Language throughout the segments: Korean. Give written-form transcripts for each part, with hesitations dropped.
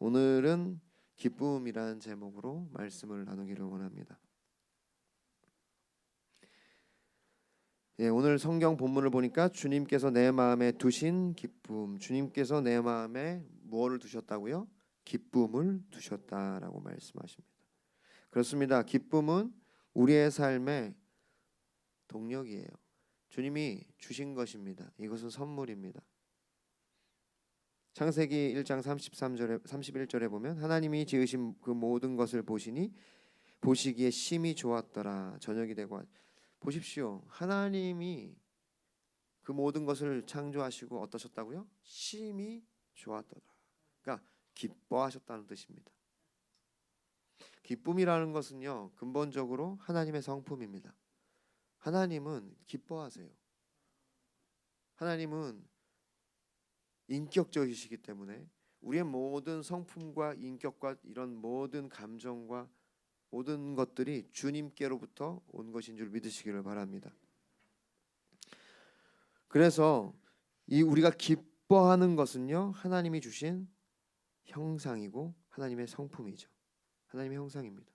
오늘은 기쁨이라는 제목으로 말씀을 나누기를 원합니다. 오늘 성경 본문을 보니까 주님께서 내 마음에 두신 기쁨, 주님께서 내 마음에 무엇을 두셨다고요? 기쁨을 두셨다라고 말씀하십니다. 그렇습니다. 기쁨은 우리의 삶의 동력이에요. 주님이 주신 것입니다. 이것은 선물입니다. 창세기 1장 31절에 보면 하나님이 지으신 그 모든 것을 보시니 보시기에 심히 좋았더라. 저녁이 되고 보십시오. 하나님이 그 모든 것을 창조하시고 어떠셨다고요? 심히 좋았더라. 그러니까 기뻐하셨다는 뜻입니다. 기쁨이라는 것은요, 근본적으로 하나님의 성품입니다. 하나님은 기뻐하세요. 하나님은 인격적이시기 때문에 우리의 모든 성품과 인격과 이런 모든 감정과 모든 것들이 주님께로부터 온 것인 줄 믿으시기를 바랍니다. 그래서 이 우리가 기뻐하는 것은요, 하나님이 주신 형상이고 하나님의 성품이죠. 하나님의 형상입니다.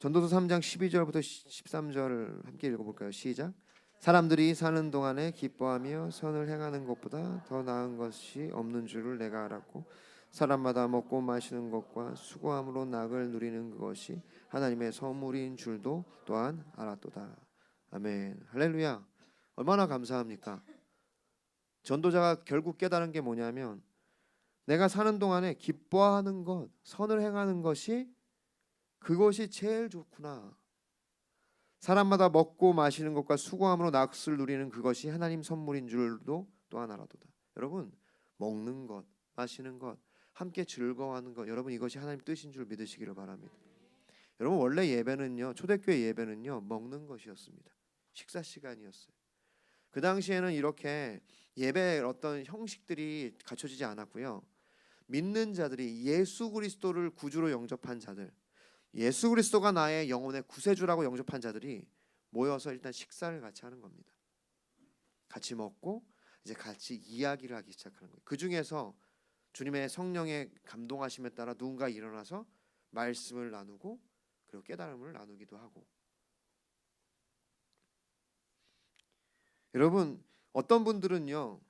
전도서 3장 12절부터 13절을 함께 읽어볼까요? 시작. 사람들이 사는 동안에 기뻐하며 선을 행하는 것보다 더 나은 것이 없는 줄을 내가 알았고 사람마다 먹고 마시는 것과 수고함으로 낙을 누리는 그것이 하나님의 선물인 줄도 또한 알았도다. 아멘. 할렐루야. 얼마나 감사합니까? 전도자가 결국 깨달은 게 뭐냐면 내가 사는 동안에 기뻐하는 것, 선을 행하는 것이 그것이 제일 좋구나. 사람마다 먹고 마시는 것과 수고함으로 낙을 누리는 그것이 하나님 선물인 줄도 또한 알아도다. 여러분, 먹는 것, 마시는 것, 함께 즐거워하는 것, 여러분 이것이 하나님 뜻인 줄 믿으시기를 바랍니다. 여러분 원래 예배는요, 초대교회 예배는요, 먹는 것이었습니다. 식사 시간이었어요. 그 당시에는 이렇게 예배의 어떤 형식들이 갖춰지지 않았고요. 믿는 자들이 예수 그리스도를 구주로 영접한 자들, 예수 그리스도가 나의 영혼의 구세주라고 영접한 자들이 모여서 일단 식사를 같이 하는 겁니다. 같이 먹고 이제 같이 이야기를 하기 시작하는 거예요. 그 중에서 주님의 성령의 감동하심에 따라 누군가 일어나서 말씀을 나누고 그리고 깨달음을 나누기도 하고. 여러분 어떤 분들은요,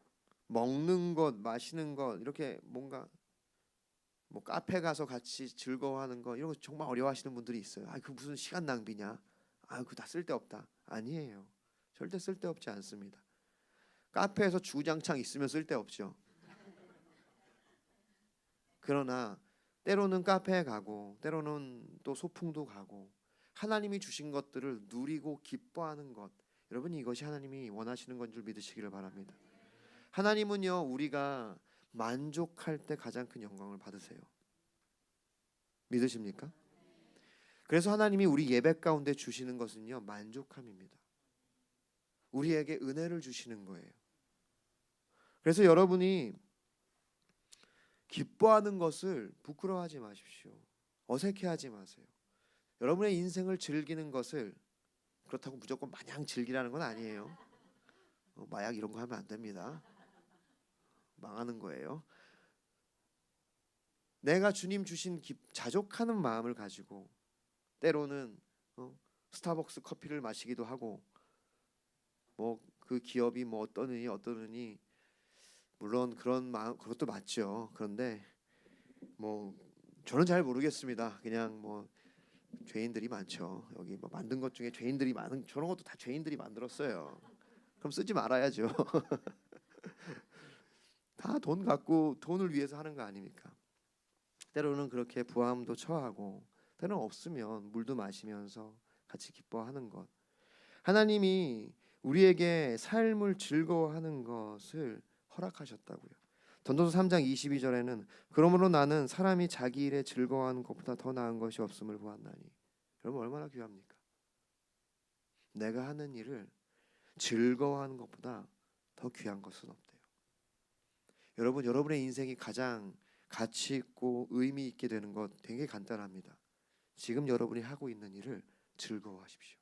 먹는 것, 마시는 것, 이렇게 뭔가 뭐 카페 가서 같이 즐거워하는 거 이런 거 정말 어려워하시는 분들이 있어요. 그 무슨 시간 낭비냐? 그거 다 쓸데없다. 아니에요. 절대 쓸데없지 않습니다. 카페에서 주구장창 있으면 쓸데없죠. 그러나 때로는 카페에 가고 때로는 또 소풍도 가고 하나님이 주신 것들을 누리고 기뻐하는 것, 여러분 이것이 하나님이 원하시는 건 줄 믿으시기를 바랍니다. 하나님은요, 우리가 만족할 때 가장 큰 영광을 받으세요. 믿으십니까? 그래서 하나님이 우리 예배 가운데 주시는 것은요, 만족함입니다. 우리에게 은혜를 주시는 거예요. 그래서 여러분이 기뻐하는 것을 부끄러워하지 마십시오. 어색해하지 마세요. 여러분의 인생을 즐기는 것을, 그렇다고 무조건 마냥 즐기라는 건 아니에요. 마약 이런 거 하면 안 됩니다. 망하는 거예요. 내가 주님 주신 자족하는 마음을 가지고 때로는 스타벅스 커피를 마시기도 하고 뭐 그 기업이 뭐 어떠느니 물론 그런 마음 그것도 맞죠. 그런데 뭐 저는 잘 모르겠습니다. 그냥 뭐 죄인들이 많죠. 여기 뭐 만든 것 중에 죄인들이 많은, 저런 것도 다 죄인들이 만들었어요. 그럼 쓰지 말아야죠. 다 돈 갖고 돈을 위해서 하는 거 아닙니까? 때로는 그렇게 부함도 처하고 때로는 없으면 물도 마시면서 같이 기뻐하는 것, 하나님이 우리에게 삶을 즐거워하는 것을 허락하셨다고요. 전도서 3장 22절에는 그러므로 나는 사람이 자기 일에 즐거워하는 것보다 더 나은 것이 없음을 보았나니. 여러분 얼마나 귀합니까? 내가 하는 일을 즐거워하는 것보다 더 귀한 것은 없대요. 여러분, 여러분의 인생이 가장 가치 있고 의미 있게 되는 것 되게 간단합니다. 지금 여러분이 하고 있는 일을 즐거워하십시오.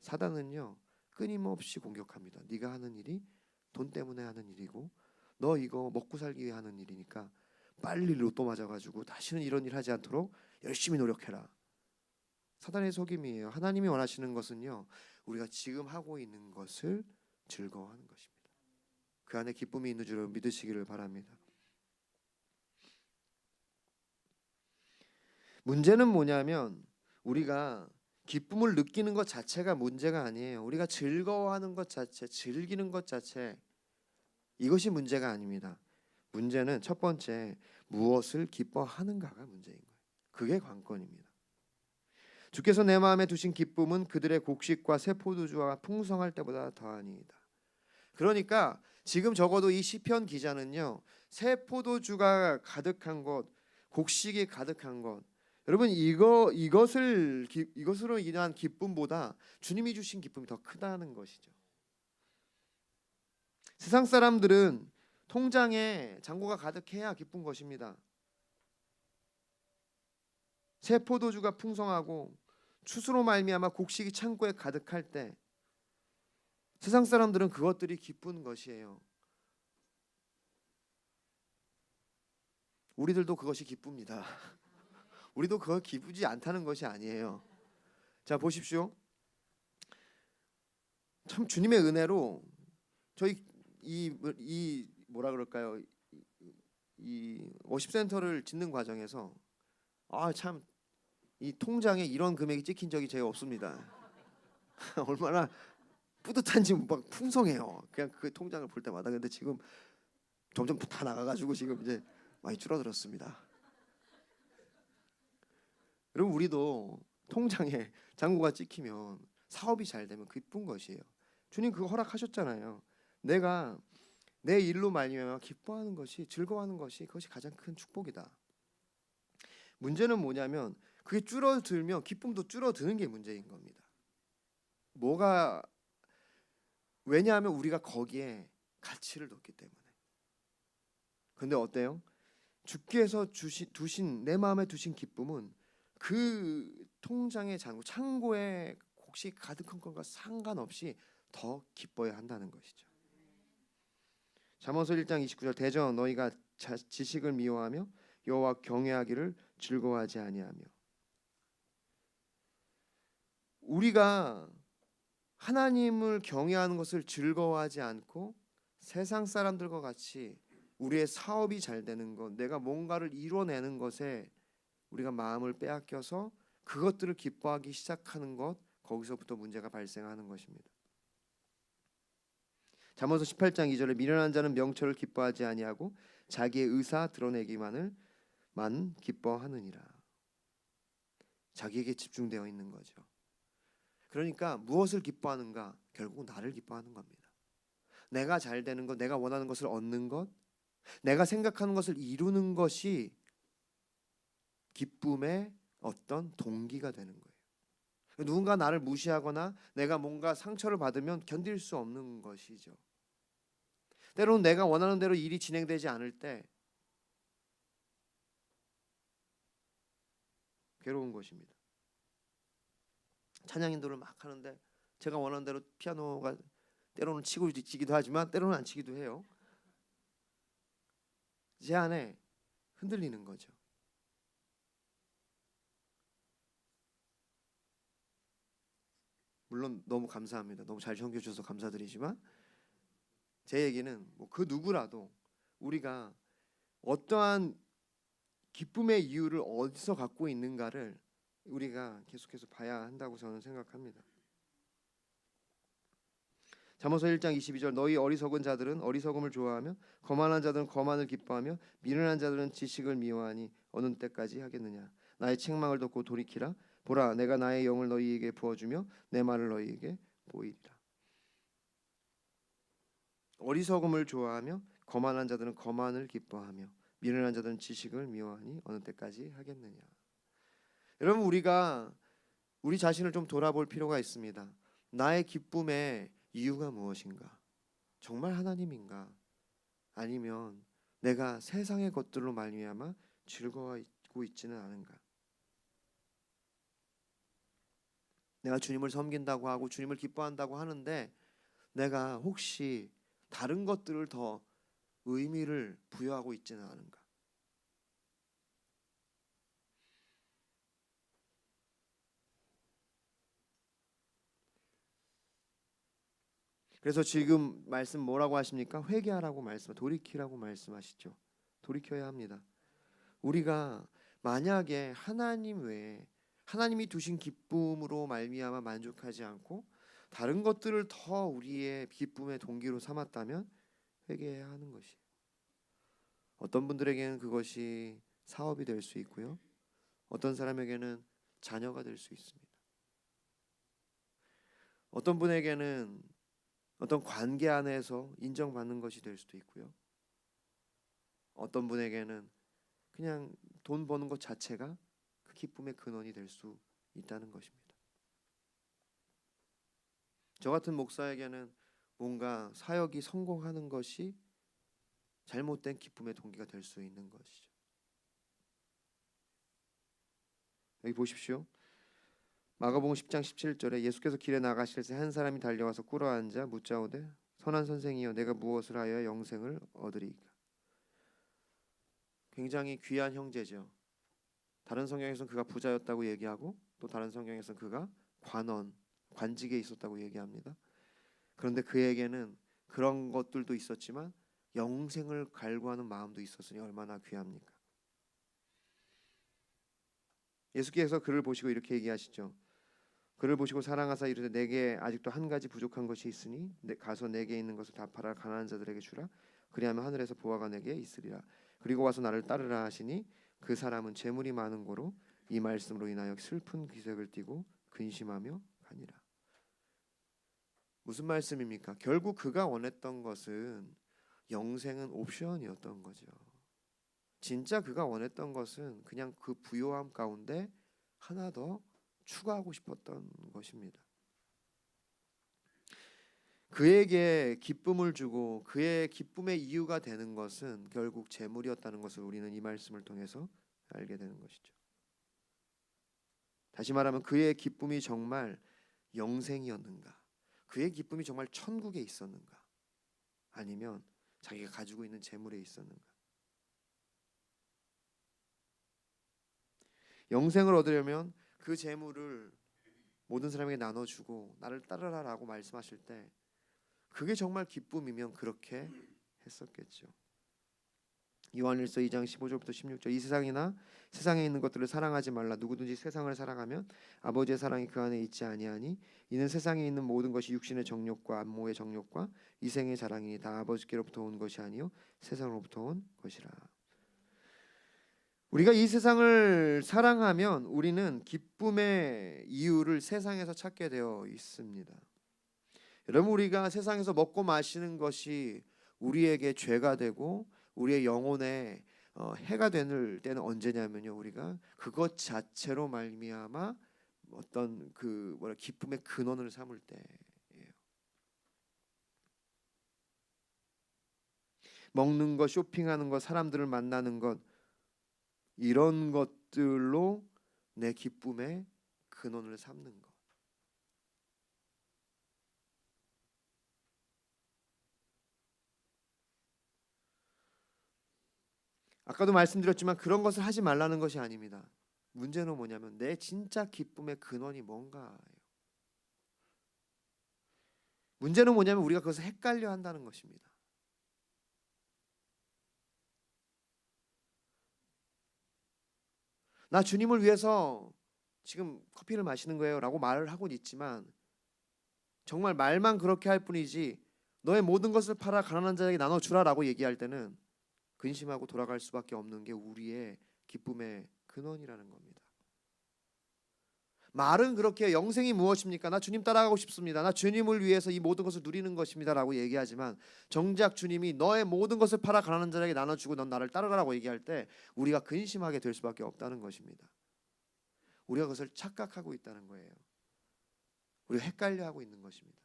사단은요, 끊임없이 공격합니다. 네가 하는 일이 돈 때문에 하는 일이고 너 이거 먹고 살기 위해 하는 일이니까 빨리 로또 맞아가지고 다시는 이런 일 하지 않도록 열심히 노력해라. 사단의 속임이에요. 하나님이 원하시는 것은요, 우리가 지금 하고 있는 것을 즐거워하는 것입니다. 그 안에 기쁨이 있는 줄 믿으시기를 바랍니다. 문제는 뭐냐면 우리가 기쁨을 느끼는 것 자체가 문제가 아니에요. 우리가 즐거워하는 것 자체, 즐기는 것 자체, 이것이 문제가 아닙니다. 문제는 첫 번째, 무엇을 기뻐하는가가 문제인 거예요. 그게 관건입니다. 주께서 내 마음에 두신 기쁨은 그들의 곡식과 새 포도주와 풍성할 때보다 더하니이다. 그러니까 지금 적어도 이 시편 기자는요, 새 포도주가 가득한 것, 곡식이 가득한 것, 여러분 이것으로 인한 기쁨보다 주님이 주신 기쁨이 더 크다는 것이죠. 세상 사람들은 통장에 잔고가 가득해야 기쁜 것입니다. 새 포도주가 풍성하고 추수로 말미암아 곡식이 창고에 가득할 때 세상 사람들은 그것들이 기쁜 것이에요. 우리들도 그것이 기쁩니다. 우리도 그거 기쁘지 않다는 것이 아니에요. 자, 보십시오. 참 주님의 은혜로 저희 이 뭐라 그럴까요? 이 워십센터를 짓는 과정에서 참 이 통장에 이런 금액이 찍힌 적이 제가 없습니다. 얼마나 뿌듯한지 막 풍성해요. 그냥 그 통장을 볼 때마다. 근데 지금 점점 다 나가가지고 지금 이제 많이 줄어들었습니다. 여러분, 우리도 통장에 잔고가 찍히면 사업이 잘 되면 기쁜 것이에요. 주님 그거 허락하셨잖아요. 내가 내 일로 말미암아 기뻐하는 것이, 즐거워하는 것이, 그것이 가장 큰 축복이다. 문제는 뭐냐면 그게 줄어들면 기쁨도 줄어드는 게 문제인 겁니다. 왜냐하면 우리가 거기에 가치를 뒀기 때문에. 근데 어때요? 주께서 두신 내 마음에 두신 기쁨은 그 통장의 잔고, 창고에 곡식 가득한 것과 상관없이 더 기뻐야 한다는 것이죠. 잠언서 1장 29절, 대저 너희가 지식을 미워하며 여호와 경외하기를 즐거워하지 아니하며. 우리가 하나님을 경외하는 것을 즐거워하지 않고 세상 사람들과 같이 우리의 사업이 잘 되는 것, 내가 뭔가를 이뤄내는 것에 우리가 마음을 빼앗겨서 그것들을 기뻐하기 시작하는 것, 거기서부터 문제가 발생하는 것입니다. 잠언서 18장 2절에 미련한 자는 명철을 기뻐하지 아니하고 자기의 의사 드러내기만을 기뻐하느니라. 자기에게 집중되어 있는 거죠. 그러니까 무엇을 기뻐하는가? 결국 나를 기뻐하는 겁니다. 내가 잘 되는 것, 내가 원하는 것을 얻는 것, 내가 생각하는 것을 이루는 것이 기쁨의 어떤 동기가 되는 거예요. 누군가 나를 무시하거나 내가 뭔가 상처를 받으면 견딜 수 없는 것이죠. 때로는 내가 원하는 대로 일이 진행되지 않을 때 괴로운 것입니다. 찬양 인도를 막 하는데 제가 원하는 대로 피아노가 때로는 치기도 하지만 때로는 안 치기도 해요. 제 안에 흔들리는 거죠. 물론 너무 감사합니다. 너무 잘 섬겨주셔서 감사드리지만 제 얘기는 그 누구라도 우리가 어떠한 기쁨의 이유를 어디서 갖고 있는가를 우리가 계속해서 봐야 한다고 저는 생각합니다. 잠언서 1장 22절, 너희 어리석은 자들은 어리석음을 좋아하며 거만한 자들은 거만을 기뻐하며 미련한 자들은 지식을 미워하니 어느 때까지 하겠느냐. 나의 책망을 듣고 돌이키라. 보라, 내가 나의 영을 너희에게 부어주며 내 말을 너희에게 보이리라. 어리석음을 좋아하며 거만한 자들은 거만을 기뻐하며 미련한 자들은 지식을 미워하니 어느 때까지 하겠느냐. 여러분, 우리가 우리 자신을 좀 돌아볼 필요가 있습니다. 나의 기쁨의 이유가 무엇인가? 정말 하나님인가? 아니면 내가 세상의 것들로 말미암아 즐거워하고 있지는 않은가? 내가 주님을 섬긴다고 하고 주님을 기뻐한다고 하는데 내가 혹시 다른 것들을 더 의미를 부여하고 있지는 않은가? 그래서 지금 말씀 뭐라고 하십니까? 회개하라고 돌이키라고 말씀하시죠. 돌이켜야 합니다. 우리가 만약에 하나님 외에 하나님이 두신 기쁨으로 말미암아 만족하지 않고 다른 것들을 더 우리의 기쁨의 동기로 삼았다면 회개해야 하는 것이에요. 어떤 분들에게는 그것이 사업이 될 수 있고요. 어떤 사람에게는 자녀가 될 수 있습니다. 어떤 분에게는 어떤 관계 안에서 인정받는 것이 될 수도 있고요. 어떤 분에게는 그냥 돈 버는 것 자체가 그 기쁨의 근원이 될 수 있다는 것입니다. 저 같은 목사에게는 뭔가 사역이 성공하는 것이 잘못된 기쁨의 동기가 될 수 있는 것이죠. 여기 보십시오. 마가복음 10장 17절에 예수께서 길에 나가실 때 한 사람이 달려와서 꿇어앉아 묻자오되 선한 선생이여 내가 무엇을 하여야 영생을 얻으리이까. 굉장히 귀한 형제죠. 다른 성경에서는 그가 부자였다고 얘기하고 또 다른 성경에서는 그가 관직에 있었다고 얘기합니다. 그런데 그에게는 그런 것들도 있었지만 영생을 갈구하는 마음도 있었으니 얼마나 귀합니까? 예수께서 그를 보시고 이렇게 얘기하시죠. 그를 보시고 사랑하사 이르되 내게 아직도 한 가지 부족한 것이 있으니 가서 내게 있는 것을 다 팔아 가난한 자들에게 주라. 그리하면 하늘에서 보화가 내게 있으리라. 그리고 와서 나를 따르라 하시니 그 사람은 재물이 많은 고로 이 말씀으로 인하여 슬픈 기색을 띠고 근심하며 가니라. 무슨 말씀입니까? 결국 그가 원했던 것은 영생은 옵션이었던 거죠. 진짜 그가 원했던 것은 그냥 그 부요함 가운데 하나 더 추가하고 싶었던 것입니다. 그에게 기쁨을 주고 그의 기쁨의 이유가 되는 것은 결국 재물이었다는 것을 우리는 이 말씀을 통해서 알게 되는 것이죠. 다시 말하면 그의 기쁨이 정말 영생이었는가? 그의 기쁨이 정말 천국에 있었는가? 아니면 자기가 가지고 있는 재물에 있었는가? 영생을 얻으려면 그 재물을 모든 사람에게 나눠주고 나를 따르라라고 말씀하실 때 그게 정말 기쁨이면 그렇게 했었겠죠. 요한일서 2장 15절부터 16절 이 세상이나 세상에 있는 것들을 사랑하지 말라. 누구든지 세상을 사랑하면 아버지의 사랑이 그 안에 있지 아니하니 이는 세상에 있는 모든 것이 육신의 정욕과 안모의 정욕과 이생의 자랑이니 다 아버지께로부터 온 것이 아니요 세상으로부터 온 것이라. 우리가 이 세상을 사랑하면 우리는 기쁨의 이유를 세상에서 찾게 되어 있습니다. 여러분 우리가 세상에서 먹고 마시는 것이 우리에게 죄가 되고 우리의 영혼에 해가 되는 때는 언제냐면요. 우리가 그것 자체로 말미암아 어떤 기쁨의 근원을 삼을 때예요. 먹는 것, 쇼핑하는 것, 사람들을 만나는 것 이런 것들로 내 기쁨의 근원을 삼는 것. 아까도 말씀드렸지만 그런 것을 하지 말라는 것이 아닙니다. 문제는 뭐냐면 내 진짜 기쁨의 근원이 뭔가예요. 문제는 뭐냐면 우리가 그것을 헷갈려 한다는 것입니다. 나 주님을 위해서 지금 커피를 마시는 거예요 라고 말을 하고 있지만 정말 말만 그렇게 할 뿐이지 너의 모든 것을 팔아 가난한 자에게 나눠주라 라고 얘기할 때는 근심하고 돌아갈 수밖에 없는 게 우리의 기쁨의 근원이라는 겁니다. 말은 그렇게 영생이 무엇입니까? 나 주님 따라가고 싶습니다. 나 주님을 위해서 이 모든 것을 누리는 것입니다 라고 얘기하지만 정작 주님이 너의 모든 것을 팔아 가난한 자에게 나눠주고 넌 나를 따르라고 얘기할 때 우리가 근심하게 될 수밖에 없다는 것입니다. 우리가 그것을 착각하고 있다는 거예요. 우리가 헷갈려하고 있는 것입니다.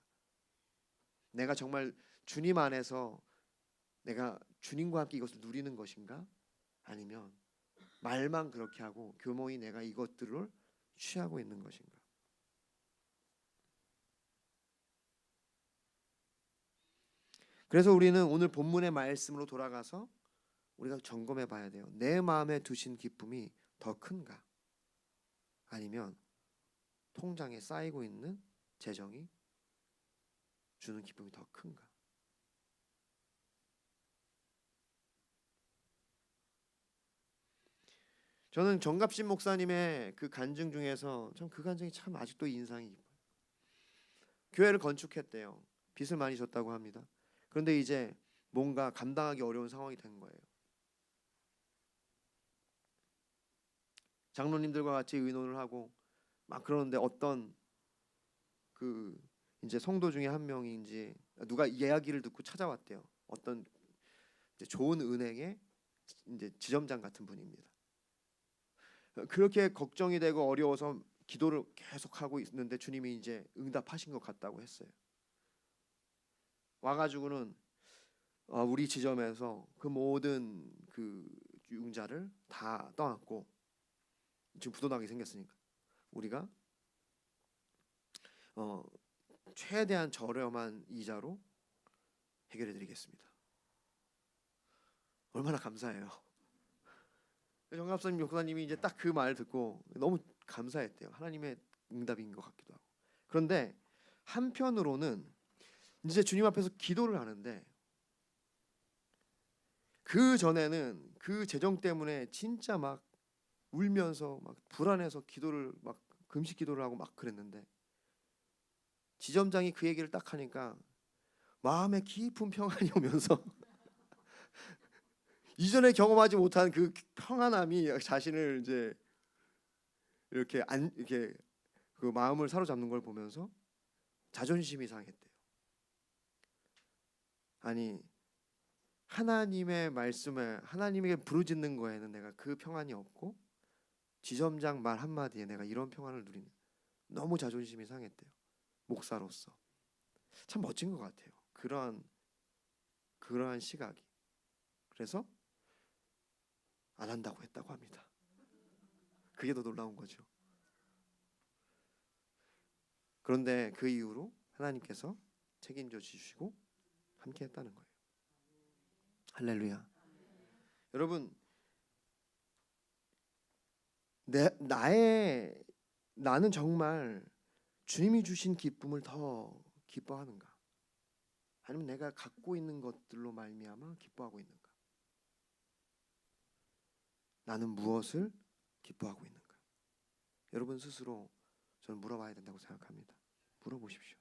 내가 정말 주님 안에서 내가 주님과 함께 이것을 누리는 것인가? 아니면 말만 그렇게 하고 교모히 내가 이것들을 취하고 있는 것인가? 그래서 우리는 오늘 본문의 말씀으로 돌아가서 우리가 점검해 봐야 돼요. 내 마음에 두신 기쁨이 더 큰가? 아니면 통장에 쌓이고 있는 재정이 주는 기쁨이 더 큰가? 저는 정갑신 목사님의 그 간증 중에서 전 그 간증이 참 아직도 인상이 깊어요. 교회를 건축했대요. 빚을 많이 졌다고 합니다. 그런데 이제 뭔가 감당하기 어려운 상황이 된 거예요. 장로님들과 같이 의논을 하고 막 그러는데 어떤 그 이제 성도 중에 한 명인지 누가 이야기를 듣고 찾아왔대요. 어떤 이제 좋은 은행의 이제 지점장 같은 분입니다. 그렇게 걱정이 되고 어려워서 기도를 계속 하고 있는데 주님이 이제 응답하신 것 같다고 했어요. 와가지고는 우리 지점에서 그 모든 그 융자를 다 떠안고 지금 부도나게 생겼으니까 우리가 최대한 저렴한 이자로 해결해드리겠습니다. 얼마나 감사해요. 정갑사님 목사님이 이제 딱 그 말 듣고 너무 감사했대요. 하나님의 응답인 것 같기도 하고. 그런데 한편으로는 이제 주님 앞에서 기도를 하는데 그 전에는 그 재정 때문에 진짜 막 울면서 막 불안해서 기도를 막 금식 기도를 하고 막 그랬는데 지점장이 그 얘기를 딱 하니까 마음에 깊은 평안이 오면서 이전에 경험하지 못한 그 평안함이 자신을 이제 이렇게 그 마음을 사로잡는 걸 보면서 자존심이 상했대요. 아니 하나님의 말씀에 하나님에게 부르짖는 거에는 내가 그 평안이 없고 지점장 말 한마디에 내가 이런 평안을 누리는 너무 자존심이 상했대요. 목사로서 참 멋진 것 같아요. 그러한 시각이. 그래서 안 한다고 했다고 합니다. 그게 더 놀라운 거죠. 그런데 그 이후로 하나님께서 책임져 주시고 함께 했다는 거예요. 할렐루야. 여러분 나는 정말 주님이 주신 기쁨을 더 기뻐하는가? 아니면 내가 갖고 있는 것들로 말미암아 기뻐하고 있는가? 나는 무엇을 기뻐하고 있는가? 여러분 스스로 저는 물어봐야 된다고 생각합니다. 물어보십시오.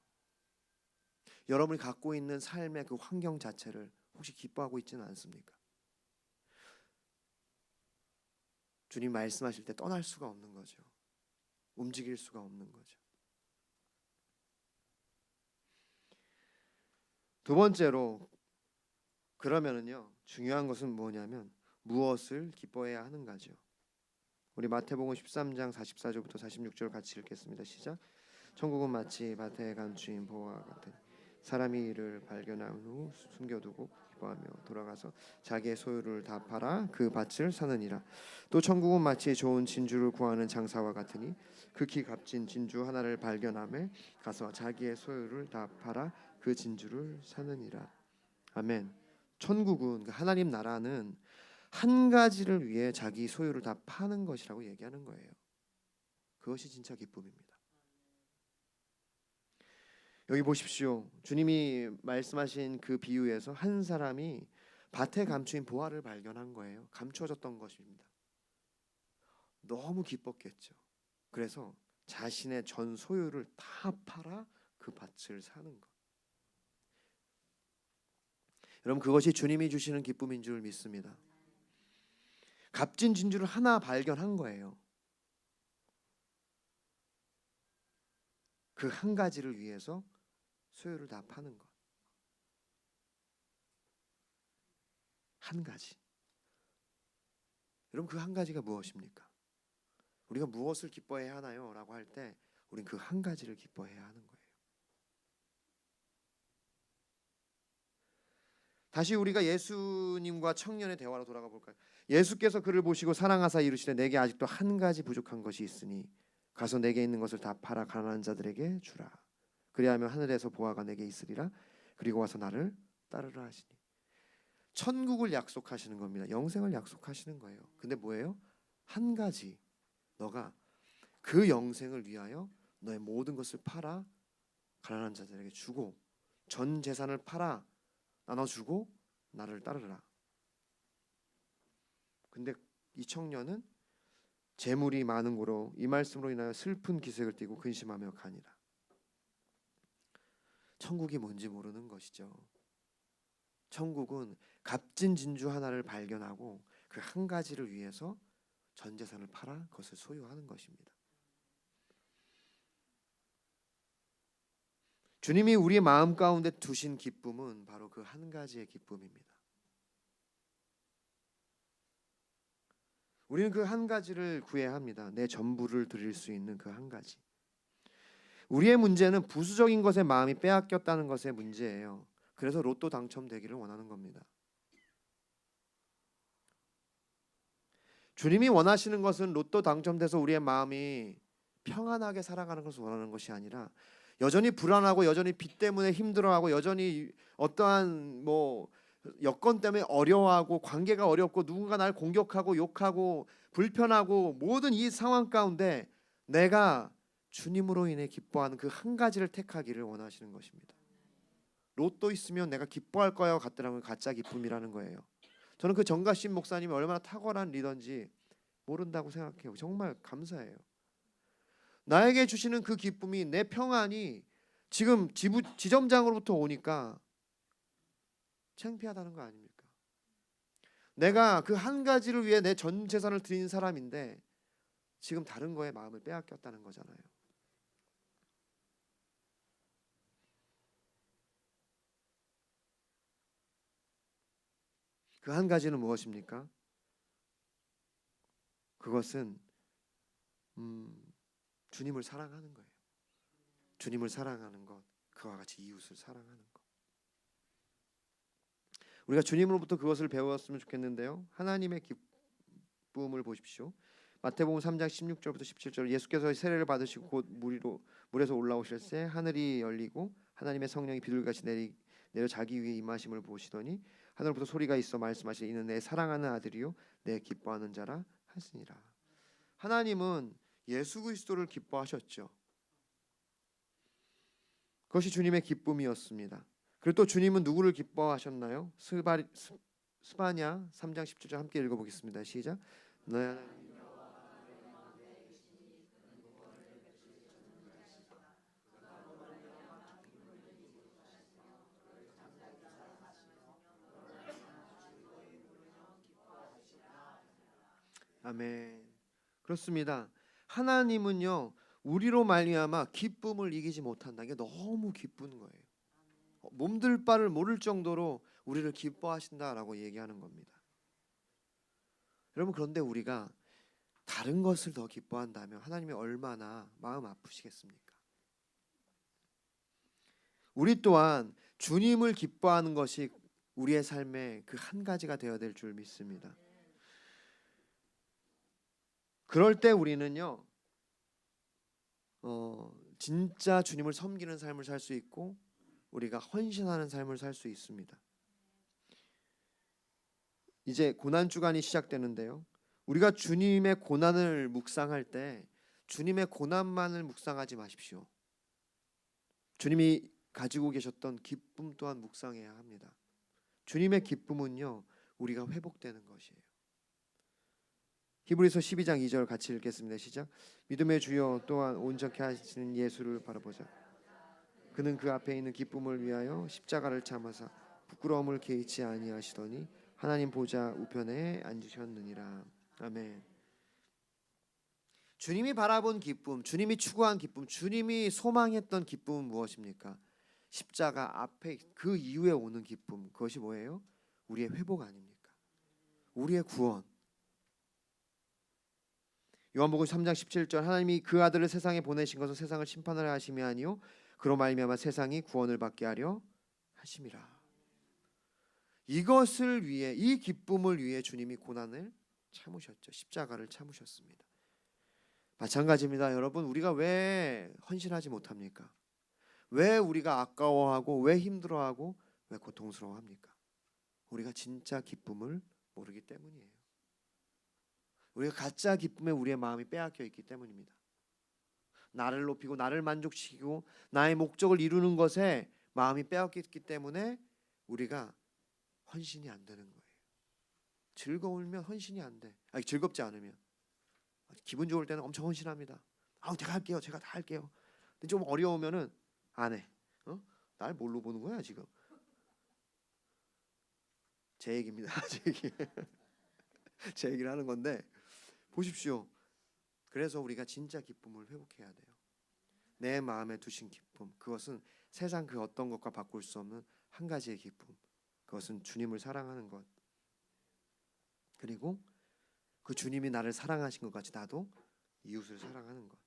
여러분이 갖고 있는 삶의 그 환경 자체를 혹시 기뻐하고 있지는 않습니까? 주님 말씀하실 때 떠날 수가 없는 거죠. 움직일 수가 없는 거죠. 두 번째로 그러면은요 중요한 것은 뭐냐면 무엇을 기뻐해야 하는가죠. 우리 마태복음 13장 44절부터 46절 같이 읽겠습니다. 시작. 천국은 마치 밭에 감추인 보화와 같은 사람이 이를 발견한 후 숨겨두고 기뻐하며 돌아가서 자기의 소유를 다 팔아 그 밭을 사느니라. 또 천국은 마치 좋은 진주를 구하는 장사와 같으니 극히 값진 진주 하나를 발견하며 가서 자기의 소유를 다 팔아 그 진주를 사느니라. 아멘. 천국은 하나님 나라는 한 가지를 위해 자기 소유를 다 파는 것이라고 얘기하는 거예요. 그것이 진짜 기쁨입니다. 여기 보십시오. 주님이 말씀하신 그 비유에서 한 사람이 밭에 감추인 보화를 발견한 거예요. 감추어졌던 것입니다. 너무 기뻤겠죠. 그래서 자신의 전 소유를 다 팔아 그 밭을 사는 것. 여러분 그것이 주님이 주시는 기쁨인 줄 믿습니다. 값진 진주를 하나 발견한 거예요. 그 한 가지를 위해서 소유를 다 파는 것. 한 가지. 여러분 그 한 가지가 무엇입니까? 우리가 무엇을 기뻐해야 하나요? 라고 할 때 우린 그 한 가지를 기뻐해야 하는 거예요. 다시 우리가 예수님과 청년의 대화로 돌아가 볼까요? 예수께서 그를 보시고 사랑하사 이르시되 내게 아직도 한 가지 부족한 것이 있으니 가서 내게 있는 것을 다 팔아 가난한 자들에게 주라. 그리하면 하늘에서 보화가 내게 있으리라. 그리고 와서 나를 따르라 하시니. 천국을 약속하시는 겁니다. 영생을 약속하시는 거예요. 근데 뭐예요? 한 가지, 너가 그 영생을 위하여 너의 모든 것을 팔아 가난한 자들에게 주고 전 재산을 팔아 나눠주고 나를 따르라. 근데 이 청년은 재물이 많은 고로 이 말씀으로 인하여 슬픈 기색을 띠고 근심하며 가니라. 천국이 뭔지 모르는 것이죠. 천국은 값진 진주 하나를 발견하고 그 한 가지를 위해서 전 재산을 팔아 그것을 소유하는 것입니다. 주님이 우리의 마음 가운데 두신 기쁨은 바로 그 한 가지의 기쁨입니다. 우리는 그 한 가지를 구해야 합니다. 내 전부를 드릴 수 있는 그 한 가지. 우리의 문제는 부수적인 것에 마음이 빼앗겼다는 것의 문제예요. 그래서 로또 당첨되기를 원하는 겁니다. 주님이 원하시는 것은 로또 당첨돼서 우리의 마음이 평안하게 살아가는 것을 원하는 것이 아니라 여전히 불안하고 여전히 빚 때문에 힘들어하고 여전히 어떠한 여건 때문에 어려워하고 관계가 어렵고 누군가 날 공격하고 욕하고 불편하고 모든 이 상황 가운데 내가 주님으로 인해 기뻐하는 그 한 가지를 택하기를 원하시는 것입니다. 로또 있으면 내가 기뻐할 거야 같더라고요. 가짜 기쁨이라는 거예요. 저는 그 정가심 목사님이 얼마나 탁월한 리더인지 모른다고 생각해요. 정말 감사해요. 나에게 주시는 그 기쁨이, 내 평안이 지금 지점장으로부터 오니까 창피하다는 거 아닙니까? 내가 그 한 가지를 위해 내 전 재산을 드린 사람인데 지금 다른 거에 마음을 빼앗겼다는 거잖아요. 그 한 가지는 무엇입니까? 그것은 주님을 사랑하는 거예요. 주님을 사랑하는 것, 그와 같이 이웃을 사랑하는 것. 우리가 주님으로부터 그것을 배웠으면 좋겠는데요. 하나님의 기쁨을 보십시오. 마태복음 3장 16절부터 17절. 예수께서 세례를 받으시고 곧 물에서 올라오실 때 하늘이 열리고 하나님의 성령이 비둘기같이 내려 자기 위에 임하심을 보시더니 하늘로부터 소리가 있어 말씀하시되 이는 내 사랑하는 아들이요 내 기뻐하는 자라 하시니라. 하나님은 예수 그리스도를 기뻐하셨죠. 그것이 주님의 기쁨이었습니다. 그리고 또 주님은 누구를 기뻐하셨나요? 스바냐 3장 17절 함께 읽어보겠습니다. 시작. 너희 하나님 아멘. 그렇습니다. 하나님은요 우리로 말미암아 기쁨을 이기지 못한다. 이게 너무 기쁜 거예요. 몸둘 바를 모를 정도로 우리를 기뻐하신다라고 얘기하는 겁니다. 여러분, 그런데 우리가 다른 것을 더 기뻐한다면 하나님이 얼마나 마음 아프시겠습니까? 우리 또한 주님을 기뻐하는 것이 우리의 삶의 그 한 가지가 되어야 될 줄 믿습니다. 그럴 때 우리는요 진짜 주님을 섬기는 삶을 살 수 있고 우리가 헌신하는 삶을 살 수 있습니다. 이제 고난 주간이 시작되는데요. 우리가 주님의 고난을 묵상할 때 주님의 고난만을 묵상하지 마십시오. 주님이 가지고 계셨던 기쁨 또한 묵상해야 합니다. 주님의 기쁨은요 우리가 회복되는 것이에요. 히브리서 12장 2절 같이 읽겠습니다. 시작. 믿음의 주여 또한 온전케 하시는 예수를 바라보자. 그는 그 앞에 있는 기쁨을 위하여 십자가를 참으사 부끄러움을 개의치 아니하시더니 하나님 보좌 우편에 앉으셨느니라. 아멘. 주님이 바라본 기쁨, 주님이 추구한 기쁨, 주님이 소망했던 기쁨은 무엇입니까? 십자가 앞에 그 이후에 오는 기쁨. 그것이 뭐예요? 우리의 회복 아닙니까? 우리의 구원. 요한복음 3장 17절. 하나님이 그 아들을 세상에 보내신 것은 세상을 심판하려 하심이 아니요 그로 말미암아 세상이 구원을 받게 하려 하심이라. 이것을 위해, 이 기쁨을 위해 주님이 고난을 참으셨죠. 십자가를 참으셨습니다. 마찬가지입니다. 여러분, 우리가 왜 헌신하지 못합니까? 왜 우리가 아까워하고 왜 힘들어하고 왜 고통스러워합니까? 우리가 진짜 기쁨을 모르기 때문이에요. 우리가 가짜 기쁨에 우리의 마음이 빼앗겨 있기 때문입니다. 나를 높이고 나를 만족시키고 나의 목적을 이루는 것에 마음이 빼앗겨 있기 때문에 우리가 헌신이 안 되는 거예요. 즐거우면 헌신이 안 돼. 즐겁지 않으면. 기분 좋을 때는 엄청 헌신합니다. 제가 할게요. 제가 다 할게요. 근데 좀 어려우면은 안 해. 날 뭘로 보는 거야 지금? 제 얘기입니다. 제 얘기. 제 얘기를 하는 건데 보십시오. 그래서 우리가 진짜 기쁨을 회복해야 돼요. 내 마음에 두신 기쁨, 그것은 세상 그 어떤 것과 바꿀 수 없는 한 가지의 기쁨. 그것은 주님을 사랑하는 것. 그리고 그 주님이 나를 사랑하신 것 같이 나도 이웃을 사랑하는 것.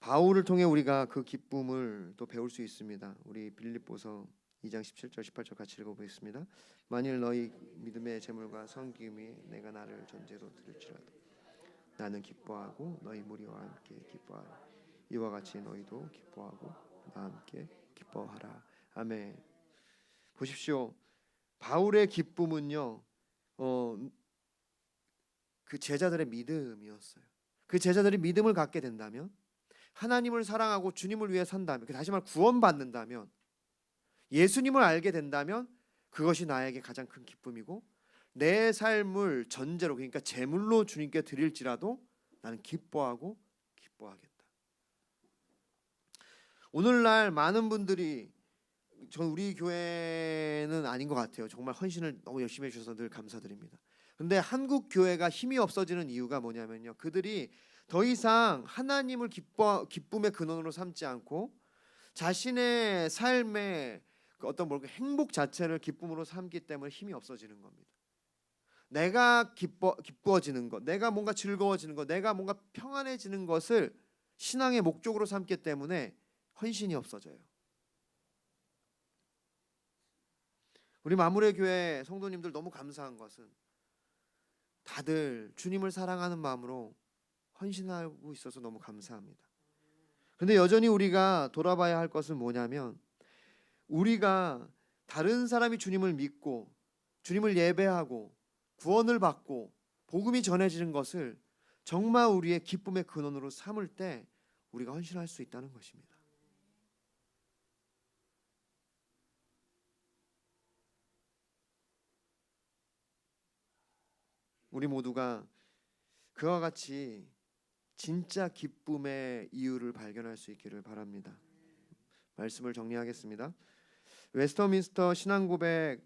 바울을 통해 우리가 그 기쁨을 또 배울 수 있습니다. 우리 빌립보서 2장 17절 18절 같이 읽어보겠습니다. 만일 너희 믿음의 재물과 섬김이 내가 나를 전제로 드릴지라도 나는 기뻐하고 너희 무리와 함께 기뻐하라. 이와 같이 너희도 기뻐하고 나와 함께 기뻐하라. 아멘. 보십시오. 바울의 기쁨은요, 그 제자들의 믿음이었어요. 그 제자들이 믿음을 갖게 된다면, 하나님을 사랑하고 주님을 위해 산다면, 다시 말해 구원받는다면, 예수님을 알게 된다면 그것이 나에게 가장 큰 기쁨이고, 내 삶을 전제로, 그러니까 제물로 주님께 드릴지라도 나는 기뻐하고 기뻐하겠다. 오늘날 많은 분들이, 전 우리 교회는 아닌 것 같아요. 정말 헌신을 너무 열심히 해주셔서 늘 감사드립니다. 근데 한국 교회가 힘이 없어지는 이유가 뭐냐면요, 그들이 더 이상 하나님을 기쁨의 근원으로 삼지 않고 자신의 삶의 어떤 행복 자체를 기쁨으로 삼기 때문에 힘이 없어지는 겁니다. 내가 기뻐지는 것, 내가 뭔가 즐거워지는 것, 내가 뭔가 평안해지는 것을 신앙의 목적으로 삼기 때문에 헌신이 없어져요. 우리 마무리 교회 성도님들 너무 감사한 것은 다들 주님을 사랑하는 마음으로 헌신하고 있어서 너무 감사합니다. 그런데 여전히 우리가 돌아봐야 할 것은 뭐냐면, 우리가 다른 사람이 주님을 믿고 주님을 예배하고 구원을 받고 복음이 전해지는 것을 정말 우리의 기쁨의 근원으로 삼을 때 우리가 헌신할 수 있다는 것입니다. 우리 모두가 그와 같이 진짜 기쁨의 이유를 발견할 수 있기를 바랍니다. 말씀을 정리하겠습니다. 웨스터민스터 신앙고백이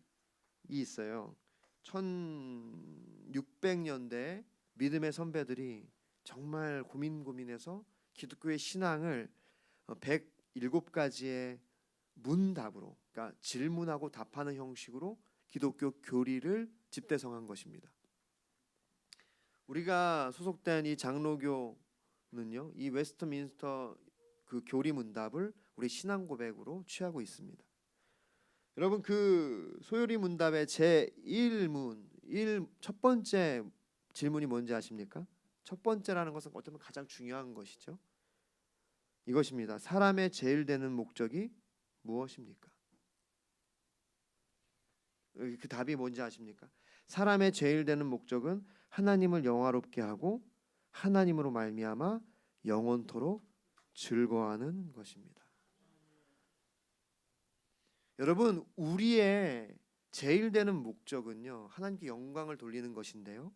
있어요. 1600년대 믿음의 선배들이 정말 고민해서 기독교의 신앙을 107가지의 문답으로, 그러니까 질문하고 답하는 형식으로 기독교 교리를 집대성한 것입니다. 우리가 소속된 이 장로교는요, 이 웨스트민스터 그 교리 문답을 우리 신앙 고백으로 취하고 있습니다. 여러분, 그 소요리 문답의 제1문 첫 번째 질문이 뭔지 아십니까? 첫 번째라는 것은 어쩌면 가장 중요한 것이죠. 이것입니다. 사람의 제일 되는 목적이 무엇입니까? 그 답이 뭔지 아십니까? 사람의 제일 되는 목적은 하나님을 영화롭게 하고 하나님으로 말미암아 영원토록 즐거워하는 것입니다. 여러분, 우리의 제일 되는 목적은요, 하나님께 영광을 돌리는 것인데요,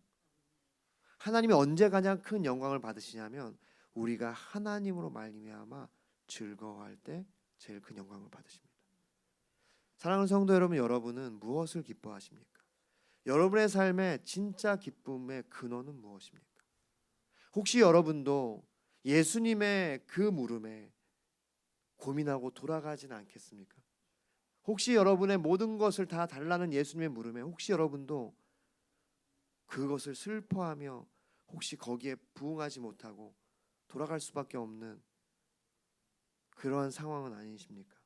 하나님이 언제 가장 큰 영광을 받으시냐면 우리가 하나님으로 말미암아 즐거워할 때 제일 큰 영광을 받으십니다. 사랑하는 성도 여러분, 여러분은 무엇을 기뻐하십니까? 여러분의 삶의 진짜 기쁨의 근원은 무엇입니까? 혹시 여러분도 예수님의 그 물음에 고민하고 돌아가진 않겠습니까? 혹시 여러분의 모든 것을 다 달라는 예수님의 물음에 혹시 여러분도 그것을 슬퍼하며 혹시 거기에 부응하지 못하고 돌아갈 수밖에 없는 그러한 상황은 아니십니까?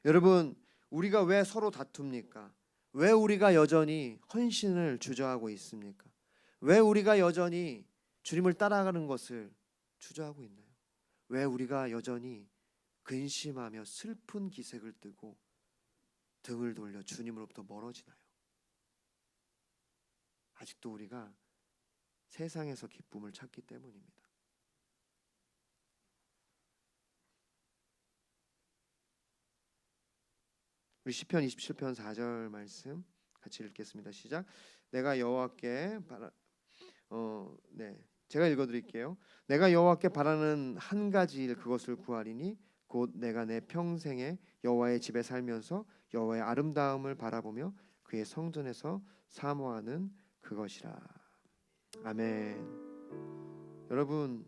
여러분, 우리가 왜 서로 다툽니까? 왜 우리가 여전히 헌신을 주저하고 있습니까? 왜 우리가 여전히 주님을 따라가는 것을 주저하고 있나요? 왜 우리가 여전히 근심하며 슬픈 기색을 띠고 등을 돌려 주님으로부터 멀어지나요? 아직도 우리가 세상에서 기쁨을 찾기 때문입니다. 우리 시편 27편 4절 말씀 같이 읽겠습니다. 시작. 내가 여호와께 제가 읽어드릴게요. 내가 여호와께 바라는 한 가지 일 그것을 구하리니 곧 내가 내 평생에 여호와의 집에 살면서 여호와의 아름다움을 바라보며 그의 성전에서 사모하는 그것이라. 아멘. 여러분,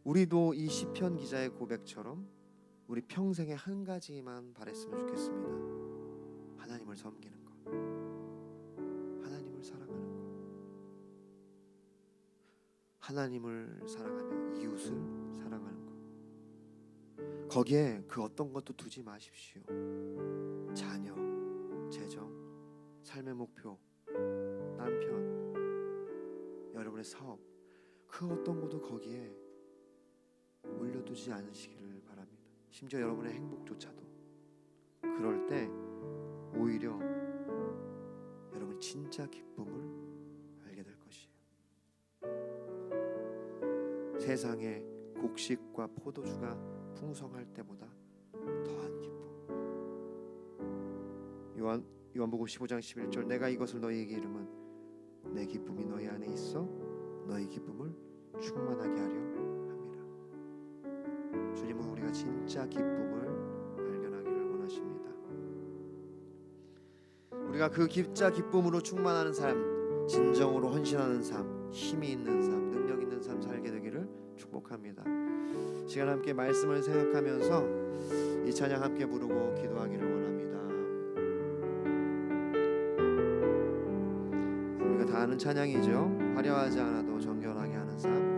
우리도 이 시편 기자의 고백처럼 우리 평생에 한 가지만 바랬으면 좋겠습니다. 하나님을 섬기는 것, 하나님을 사랑하는 것, 하나님을 사랑하며 이웃을 사랑하는 것. 거기에 그 어떤 것도 두지 마십시오. 자녀, 재정, 삶의 목표, 남편, 여러분의 사업, 그 어떤 것도 거기에 올려두지 않으시기를 바랍니다. 심지어 여러분의 행복조차도. 그럴 때 오히려 여러분 진짜 기쁨을 알게 될 것이에요. 세상의 곡식과 포도주가 풍성할 때보다 더한 기쁨. 요한복음 15장 11절 내가 이것을 너희에게 이름은 내 기쁨이 너희 안에 있어 너희 기쁨을 충만하게 하려 함이라. 주님은 우리가 진짜 기쁨을 발견하기를 원하십니다. 우리가 그 진짜 기쁨으로 충만하는 삶, 진정으로 헌신하는 삶, 힘이 있는 삶, 능력 있는 삶 살게 되기를 축복합니다. 시간 함께 말씀을 생각하면서 이 찬양 함께 부르고 기도하기를 원합니다. 우리가 다 아는 찬양이죠. 화려하지 않아도 정결하게 하는 삶.